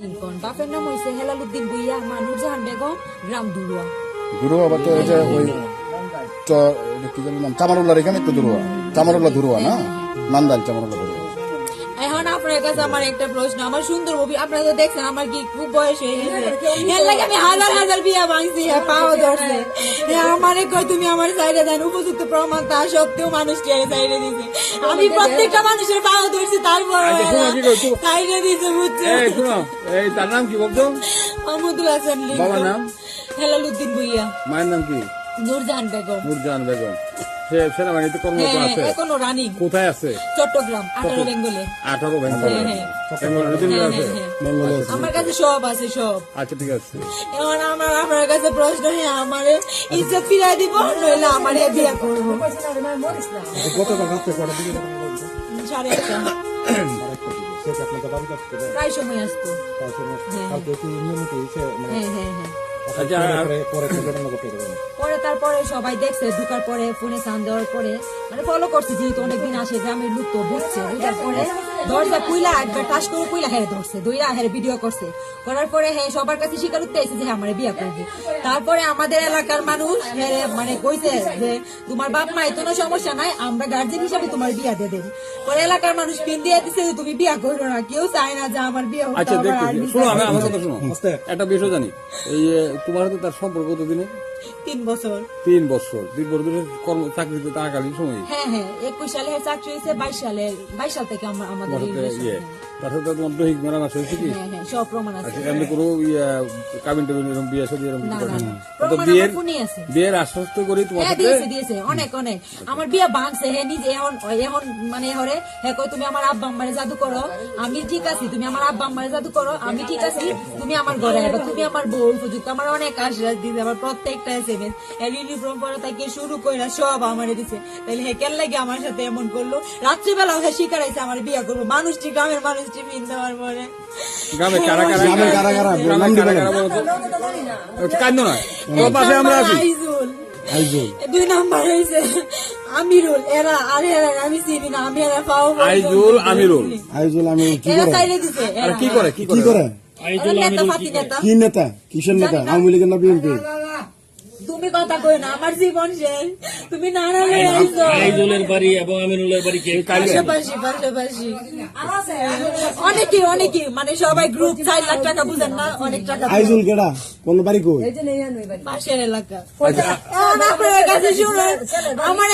ইনকন বাপের নাম হইছে হেলালুদ্দিন ভুইয়া, মা নুরজাহান বেগম, গ্রাম দুরুয়া। দুরুয়া বা তো এই যে ওই কি জানি নাম চামারুল্লাহর এখানে তো দুরুয়া, চামারুল্লাহ দুরুয়া না, নান্দাইল চামারুল্লাহ দুরুয়া। এখন আপনার কাছে আমার একটা প্রশ্ন, আমার সুন্দর ছবি আপনারা তো দেখছেন, আমার কি খুব বয়স হয়ে গেছে, এর লাগে আমি হাজার হাজার বিয়া ভাঙছি, পাও ধরছে, আমারে কই তুমি আমার সাইডে দেন, উপযুক্ত প্রমাণ তা সত্ত্বেও মানুষটি সাইডে দিছে, আমি প্রত্যেকটা মানুষের পাও ধরছি, তারপর সাইডে দিছে, বুঝছে। এই তার নাম কি বলতো? মাহমুদুল হাসান লিঙ্কন। বাবার নাম? হেলালুদ্দিন ভুইয়া। মায়ের নাম কি? নুরজাহান বেগম। নুরজাহান বেগম। সে সেনাবাহিনীতে কর্মরত আছে? এখনো রানিং। কোথায় আছে? চট্টগ্রাম, 18 বেঙ্গলে। 18 বেঙ্গলে। আমার কাছে সব আছে, সব। আচ্ছা ঠিক আছে। এখন আমার কাছে প্রশ্ন, আমার ইজ্জত ফিরাই দিব, নইলে আমার বিয়ে করবো। 1:30 প্রায় সময় আসতো। পরে তারপরে সবাই দেখছে, ঢুকার পরে ফোনে সান দেওয়ার পরে মানে ফলো করছে, যেহেতু অনেকদিন আসে গ্রামের লোক তো বুঝছে, বুঝার পরে দরজা কুইলা একবার টাস করে কুইলা হেরে ধরছে, দইরা হেরে ভিডিও করছে, করার পরে হ্যাঁ সবার কাছে স্বীকার করতে এসেছে যে আমার বিয়ে করবে। তারপরে আমাদের এলাকার মানুষ মানে কইছে যে তোমার বাপ মায়ের কোনো সমস্যা নাই, আমরা গার্জেন হিসাবে তোমার বিয়া দিয়ে দেবো। পরে এলাকার মানুষ পিন দিয়ে দিচ্ছে যে তুমি বিয়া করো না, কেউ চায় না যে আমার বিয়ে হোক। আচ্ছা দেখছি, শোনো আমার কথা শোনো, একটা বিষয় জানি, এই তোমার সাথে তার সম্পর্ক কতদিনে? 3 বছর। 3 বছর ধরে চাকরিতে থাকাকালীন সময়? হ্যাঁ 21 সালে চাকরি হয়েছে, 22 সাল থেকে আমাদের তার সাথে তোমার দৈহিক মেলামেশা হয়েছে কি? সব প্রমাণ আছে। এমনি কোনো কাবিন টাবিন এরকম বিয়ে সাথে এরকম বিয়ের আশ্বস্ত করি তোমার দিয়েছে অনেক অনেক। আমার বিয়ে ভাঙছে হ্যাঁ নিজে, এখন মানে হরে হ্যাঁ কই তুমি আমার আব্বা আম্মারে জাদু করো, আমি ঠিক আছি, তুমি আমার আব্বা আম্মারে জাদু করো, আমি ঠিক আছি, তুমি আমার ঘরে আইবা, তুমি আমার বউ উপযুক্ত, আমার অনেক আশ্বাস দিছে, আমার প্রত্যেকটা এসএমএস ইউনিফর্ম পরা থেকে শুরু করে সব আমারে দিছে। তাহলে হ্যাঁ কেন লাগে আমার সাথে এমন করলো? রাত্রিবেলাও হ্যাঁ শিকার আইছে আমার বিয়ে করবো, মানুষটি গ্রামের মানুষটি পিন দেওয়ার পরে। গ্রামে কারা কান্দ না, আমরা আছি। আইজুল 2 নাম্বার হইছে আমিরুল, এরা আরে আমি চিনি না, আমি এরা পাও আইজুল আমিরুল এরা সাইডে দিছে। আর কি করে নেতা কি নেতা, কিসের নেতা, আওয়ামী লীগের না বিএনপি? তুমি কথা কই না, আমার জীবন শেষ, তুমি নানা আইজুলের বাড়ি এবং আমিনুলের বাড়ি পাশাপাশি অনেকে মানে সবাই গ্রুপ 4 লাখ টাকা বুঝেন না, অনেক টাকা। আইজুল কেডা, কোন বাড়ি কই? পাশের এলাকা। আপনার কাছে শুনুন, আমার